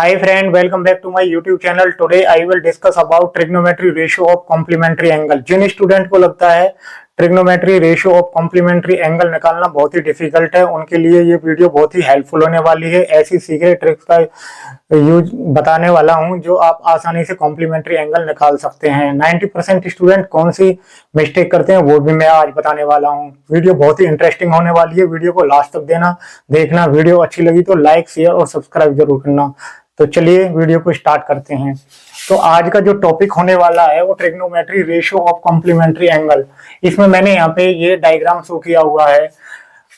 Hi friend, welcome back to my YouTube channel. Today I will discuss about trigonometry ratio of complementary angle. जिन student को लगता है trigonometry ratio of complementary angle निकालना बहुत ही difficult है, उनके लिए ये वीडियो बहुत ही हेल्पफुल होने वाली है। ऐसी सीक्रेट ट्रिक्स का यूज बताने वाला हूं जो आप आसानी से कॉम्प्लीमेंट्री एंगल निकाल सकते हैं। 90% स्टूडेंट कौन सी मिस्टेक करते हैं वो भी मैं आज बताने वाला हूं। वीडियो बहुत ही इंटरेस्टिंग होने वाली है, वीडियो को लास्ट तक देखना। वीडियो अच्छी लगी तो लाइक शेयर और सब्सक्राइब जरूर करना। तो चलिए वीडियो को स्टार्ट करते हैं। तो आज का जो टॉपिक होने वाला है वो trigonometry ratio of complementary angle. इसमें मैंने यहाँ पे ये डायग्राम शो किया हुआ है।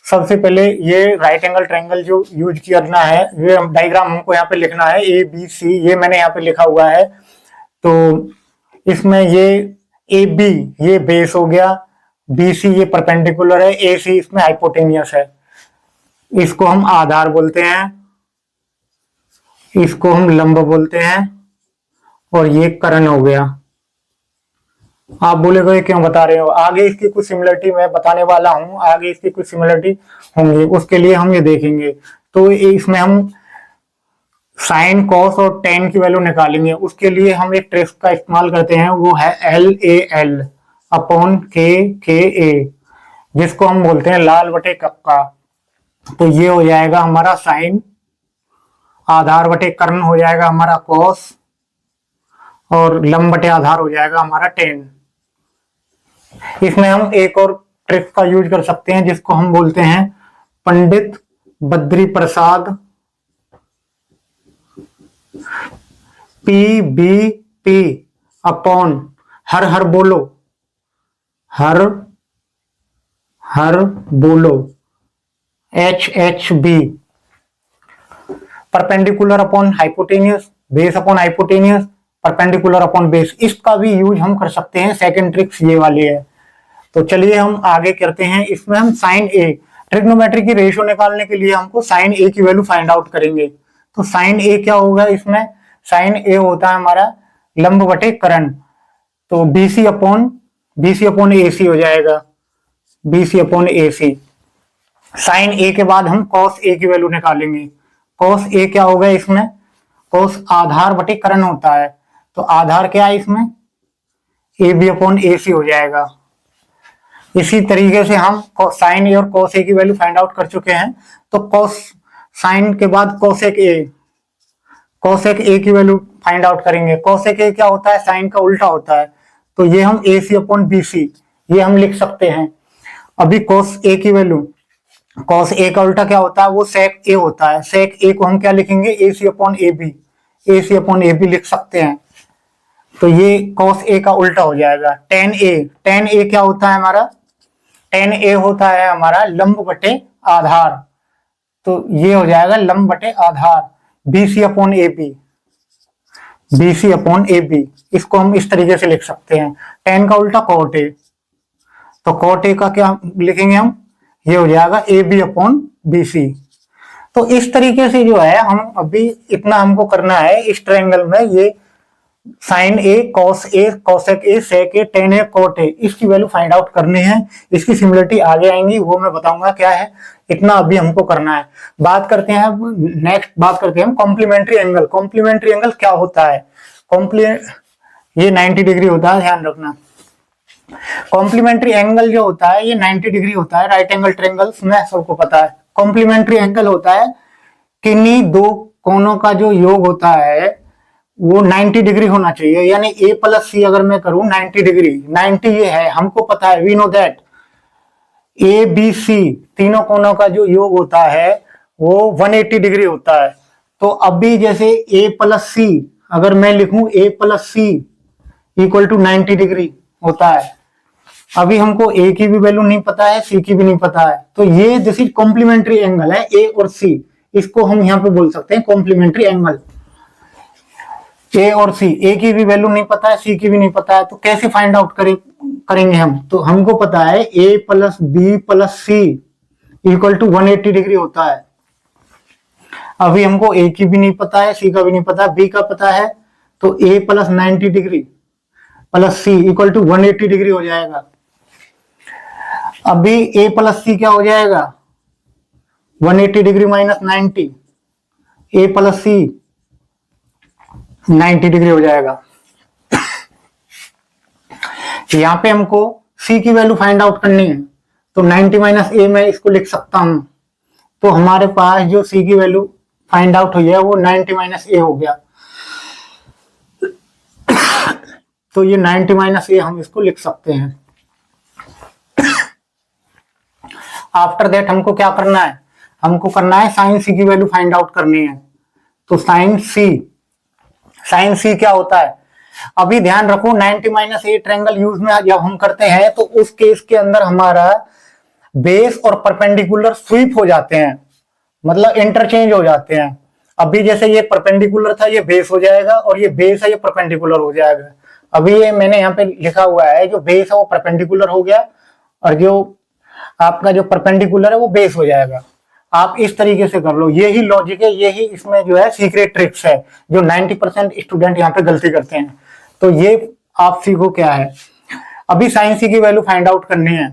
सबसे पहले ये राइट एंगल ट्रायंगल जो यूज करना है, ये डायग्राम हमको यहाँ पे लिखना है ए बी सी, ये मैंने यहाँ पे लिखा हुआ है। तो इसमें ये ए बी ये बेस हो गया, बी सी ये परपेंडिकुलर है, ए सी इसमें हाइपोटेनियस है। इसको हम आधार बोलते हैं, इसको हम लंब बोलते हैं, और ये कर्ण हो गया। आप बोलेगे क्यों बता रहे हो, आगे इसकी कुछ सिमिलरिटी मैं बताने वाला हूं, आगे इसकी कुछ सिमिलरिटी होंगी, उसके लिए हम ये देखेंगे। तो इसमें हम साइन कॉस और टेन की वैल्यू निकालेंगे। उसके लिए हम एक ट्रिक का इस्तेमाल करते हैं, वो है LAL अपॉन KA, जिसको हम बोलते हैं लाल बटे कक्का। तो ये हो जाएगा हमारा साइन, आधार बटे कर्ण हो जाएगा हमारा कॉस, और लंब बटे आधार हो जाएगा हमारा टेन। इसमें हम एक और ट्रिक का यूज कर सकते हैं जिसको हम बोलते हैं Pandit Badri Prasad PBP upon her हर बोलो, हर हर बोलो HHB, perpendicular upon hypotenuse, base upon hypotenuse, perpendicular upon base. इसका भी यूज हम कर सकते हैं। सेकंड ट्रिक्स ये वाली है। तो चलिए हम आगे करते हैं। इसमें हम साइन ए, ट्रिग्नोमेट्री की रेशियो निकालने के लिए हमको साइन ए की वैल्यू फाइंड आउट करेंगे। तो साइन ए क्या होगा, इसमें साइन ए होता है हमारा लंब बटे कर्ण। तो BC अपॉन AC हो जाएगा, BC अपॉन AC। साइन ए के बाद हम कॉस ए की वैल्यू निकालेंगे। कॉस ए क्या होगा, इसमें कॉस आधार बटे कर्ण होता है। तो आधार क्या है इसमें, AB अपॉन AC हो जाएगा। इसी तरीके से हम साइन ए और कॉस ए की वैल्यू फाइंड आउट कर चुके हैं। तो कॉस साइन के बाद कोसेक ए की वैल्यू फाइंड आउट करेंगे। कोसेक ए क्या होता है, साइन का उल्टा होता है। तो ये हम AC अपॉन BC ये हम लिख सकते हैं। अभी कॉस ए की वैल्यू, कॉस ए का उल्टा क्या होता है, वो सेक ए होता है। सेक ए को हम क्या लिखेंगे, AC upon AB, AC upon AB लिख सकते हैं। तो ये कॉस ए का उल्टा हो जाएगा। टेन ए क्या होता है हमारा, टेन ए होता है हमारा लंब बटे आधार। तो ये हो जाएगा लंब बटे आधार, BC upon AB, BC upon AB। इसको हम इस तरीके से लिख सकते हैं। टेन का उल्टा कॉट ए, तो कॉट ए का क्या लिखेंगे हम, ये हो जाएगा AB अपॉन BC। तो इस तरीके से जो है हम अभी इतना हमको करना है इस ट्रायंगल में। ये sine A, cos A, cosec A, sec A, tan A, cot A, इसकी वैल्यू फाइंड आउट करनी है। इसकी सिमिलरिटी आगे आएंगी, वो मैं बताऊंगा क्या है। इतना अभी हमको करना है। बात करते हैं नेक्स्ट बात करते हैं हम कॉम्प्लीमेंट्री एंगल। कॉम्प्लीमेंट्री एंगल क्या होता है, ये 90 डिग्री होता है, ध्यान रखना। कॉम्प्लीमेंट्री एंगल जो होता है ये 90 डिग्री होता है। राइट एंगल ट्रायंगल्स में सबको पता है। कॉम्प्लीमेंट्री एंगल होता है किन्हीं दो कोनों का जो योग होता है वो 90 डिग्री होना चाहिए। यानी A प्लस सी अगर मैं करूं 90 डिग्री, 90 ये है, हमको पता है, वी नो दैट ABC तीनों कोनों का जो योग होता है वो 180 डिग्री होता है। तो अभी जैसे A प्लस सी अगर मैं लिखूं, A plus C equal to 90 degree होता है। अभी हमको A की भी वैल्यू नहीं पता है, C की भी नहीं पता है। तो ये दिस इज कॉम्प्लीमेंट्री एंगल है, A और C। इसको हम यहाँ पे बोल सकते हैं कॉम्प्लीमेंट्री एंगल। A और C, A की भी वैल्यू नहीं पता है, C की भी नहीं पता है, तो कैसे फाइंड आउट करेंगे हम। तो हमको पता है A plus B plus C equal to 180 degree होता है। अभी हमको A की भी नहीं पता है, C का भी नहीं पता, B का पता है। तो A plus 90 degree plus C equal to 180 degree हो जाएगा। अभी A प्लस C क्या हो जाएगा, 180 degree minus 90, A plus C 90 degree हो जाएगा। यहाँ पे हमको सी की वैल्यू फाइंड आउट करनी है, तो 90 माइनस ए मैं इसको लिख सकता हूं। तो हमारे पास जो सी की वैल्यू फाइंड आउट हुई है वो 90 माइनस ए हो गया। तो ये 90 माइनस ए हम इसको लिख सकते हैं। आफ्टर दैट हमको क्या करना है, हमको करना है साइन सी की वैल्यू फाइंड आउट करनी है। तो साइन सी क्या होता है, अभी ध्यान रखो 90 माइनस ए ट्रायंगल यूज में जब हम करते हैं तो उस केस के अंदर हमारा बेस और परपेंडिकुलर स्वीप हो जाते हैं, मतलब इंटरचेंज हो जाते हैं। अभी जैसे ये परपेंडिकुलर था, ये बेस हो जाएगा, और ये बेस है ये परपेंडिकुलर हो जाएगा। अभी ये मैंने यहाँ पे लिखा हुआ है, जो बेस है वो परपेंडिकुलर हो गया, और जो आपका जो परपेंडिकुलर है वो बेस हो जाएगा। आप इस तरीके से कर लो, यही लॉजिक है, यही इसमें जो है सीक्रेट ट्रिक्स है जो 90% स्टूडेंट यहाँ पे गलती करते हैं। तो ये आप सीखो क्या है। अभी साइन सी की वैल्यू फाइंड आउट करनी है।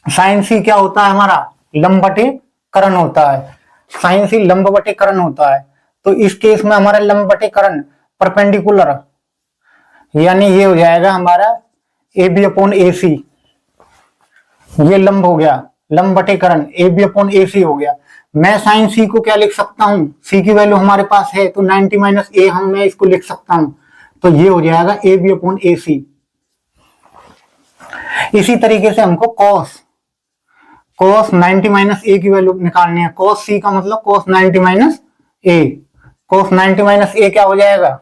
साइन सी क्या होता है, हमारा लंब बटे कर्ण होता है। साइन सी लंब बटे कर्ण होता है। तो इस केस में हमारा लंब बटे कर्ण परपेंडिकुलर, यानी ये हो जाएगा हमारा ए बी अपॉन ए सी। ये लंब हो गया, लंब बटे कर्ण ए बी अपॉन ए सी हो गया। मैं साइन सी को क्या लिख सकता हूं, सी की वैल्यू हमारे पास है तो 90 माइनस ए मैं इसको लिख सकता हूं। तो ये हो जाएगा ए बी अपॉन ए सी। इसी तरीके से हमको cos 90 माइनस ए की वैल्यू निकालनी है। cos सी का मतलब cos 90 minus A. cos 90 minus A क्या हो जाएगा,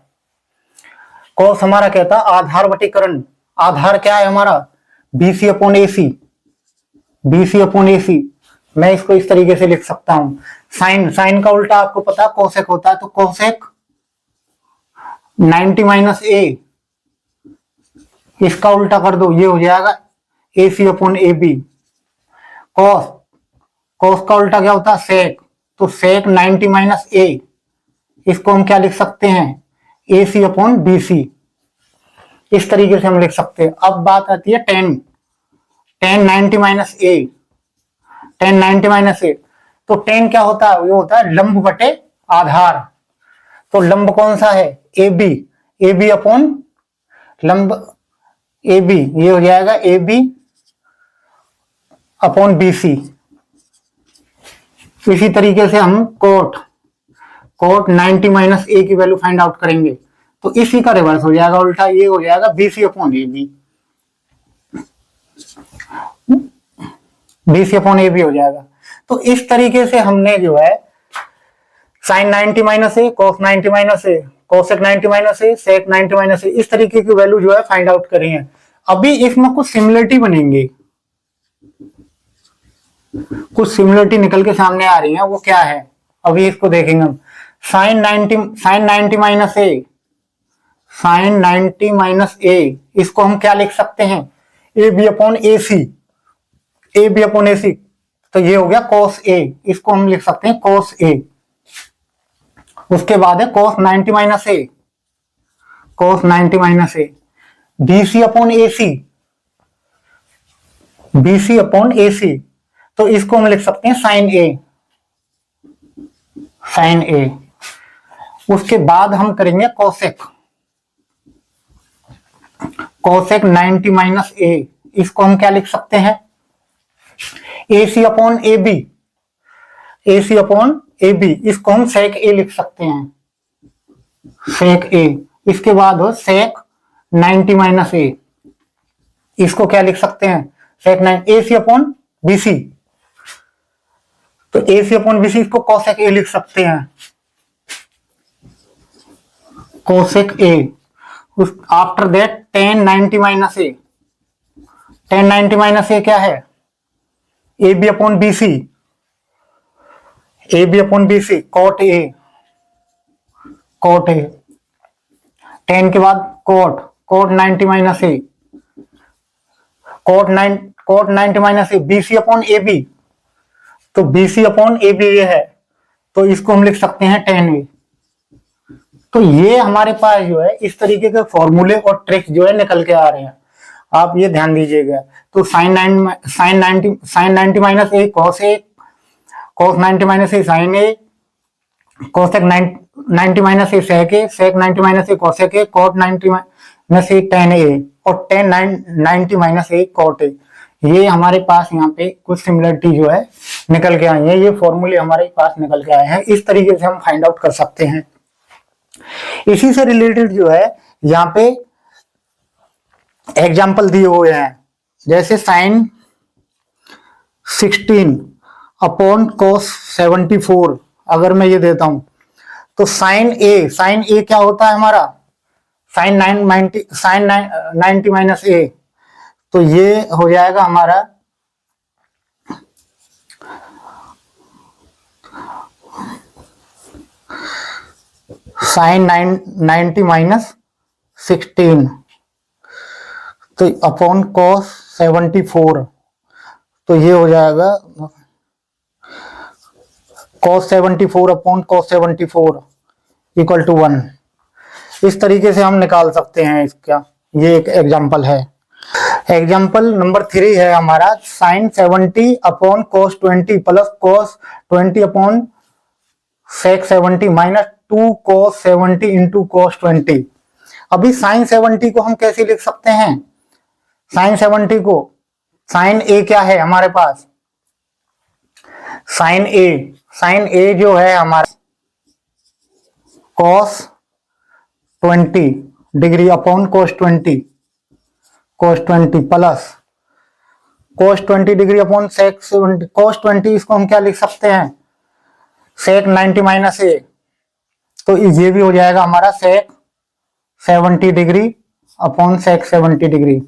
cos हमारा क्या था, आधार बटे कर्ण। आधार क्या है हमारा, BC upon AC। BC upon AC मैं इसको इस तरीके से लिख सकता हूं। साइन का उल्टा आपको पता है कोसेक होता है, तो कोसेक 90 माइनस ए, इसका उल्टा कर दो, ये हो जाएगा AC अपॉन AB। कॉस का उल्टा क्या होता है, सेक। तो सेक 90 माइनस ए, इसको हम क्या लिख सकते हैं, AC अपॉन BC। इस तरीके से हम लिख सकते हैं। अब बात आती है ten 90 minus A. Tan 90 minus ए, तो टेन क्या होता है, ये होता है लंब बटे आधार। तो लंब कौन सा है, AB अपॉन लंब AB, ये हो जाएगा AB अपॉन BC। इसी तरीके से हम कोट 90 माइनस ए की वैल्यू फाइंड आउट करेंगे, तो इसी का रिवर्स हो जाएगा उल्टा, ये हो जाएगा BC upon AB। BC upon AB हो जाएगा। तो इस तरीके से हमने जो है sign 90 minus A, cos 90 minus A, cosec 90 minus A, sec 90 minus ए, इस तरीके की वैल्यू जो है फाइंड आउट करी है। अभी इसमें कुछ सिमिलरिटी बनेंगे, कुछ सिमिलरिटी निकल के सामने आ रही है। वो क्या है, अभी इसको देखेंगे हम। Sign 90 minus A, sign 90 minus ए, इसको हम क्या लिख सकते हैं, AB upon AC। AB upon AC, तो ये हो गया cos A, इसको हम लिख सकते हैं cos A। उसके बाद है cos 90 minus A, cos 90 minus A, BC upon AC, BC upon AC, तो इसको हम लिख सकते हैं साइन A। उसके बाद हम करेंगे कोसेक 90 माइनस ए, इसको हम क्या लिख सकते हैं, AC upon AB, AC upon AB, इसको हम सेक A लिख सकते हैं, सेक A। इसके बाद हो सेक 90 माइनस ए, इसको क्या लिख सकते हैं, सेक 9 AC अपॉन BC, तो AC अपॉन BC, इसको कोसेक A लिख सकते हैं, cosec A। After that tan 90 minus A, tan 90 minus A क्या है, AB upon BC, AB upon BC, cot A। Tan के बाद cot 90 minus A, cot 90 minus A, BC upon AB, तो BC upon AB ये है, तो इसको हम लिख सकते हैं टेन ए। तो ये हमारे पास जो है इस तरीके के फॉर्मूले और ट्रिक्स जो है निकल के आ रहे हैं, आप ये ध्यान दीजिएगा। तो sine 90 minus A, cos 90 minus A, sine A, cosec 90 minus A sec A, sec 90 minus A cosec A, cot 90 minus A tan A, और tan 90 minus A cot A. ये हमारे पास यहाँ पे कुछ सिमिलरिटी जो है निकल के आई है, ये फॉर्मूले हमारे पास निकल के आए हैं। इस तरीके से हम फाइंड आउट कर सकते हैं। इसी से रिलेटेड जो है यहाँ पे एग्जाम्पल दिए हुए हैं, जैसे साइन 16 अपॉन कोस 74। अगर मैं ये देता हूं तो साइन ए क्या होता है हमारा, साइन 90 माइनस ए, तो ये हो जाएगा हमारा साइन 90 माइनस 16, तो अपॉन कॉस 74, तो ये हो जाएगा cos 74 upon cos 74 equal to 1। इस तरीके से हम निकाल सकते हैं इसका, ये एक एग्जांपल है। एग्जांपल नंबर 3 है हमारा sine 70 upon cos 20 plus cos 20 upon sec 70 minus 2 cos 70 into cos 20। अभी साइन 70 को हम कैसे लिख सकते हैं, साइन 70 को, साइन ए क्या है हमारे पास, साइन ए जो है हमारा cos 20 degree upon cos 20 plus cos 20 degree upon sec 70 cos 20, इसको हम क्या लिख सकते हैं, sec 90 माइनस ए, तो ये भी हो जाएगा हमारा sec 70 degree upon sec 70 degree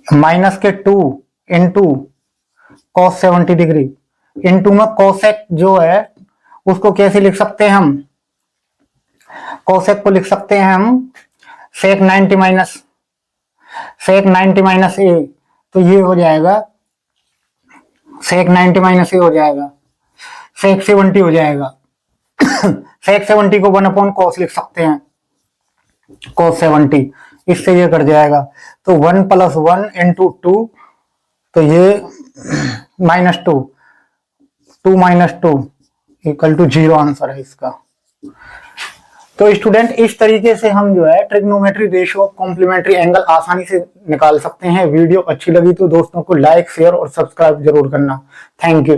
minus के 2 इंटू cos 70 डिग्री, इंटू में कोसेक जो है उसको कैसे लिख सकते हैं हम, कोसेक को लिख सकते हैं हम sec 90 माइनस ए, तो ये हो जाएगा sec 90 माइनस ए हो जाएगा sec 70 हो जाएगा। sec 70 को 1 अपॉन cos लिख सकते हैं, cos 70, इससे ये कट जाएगा, तो 1 प्लस 1 इंटू 2, तो ये minus 2 minus 2 equal to 0 answer है इसका। तो स्टूडेंट इस तरीके से हम जो है trigonometry ratio of complementary angle आसानी से निकाल सकते हैं। वीडियो अच्छी लगी तो दोस्तों को लाइक शेयर और सब्सक्राइब जरूर करना। Thank you.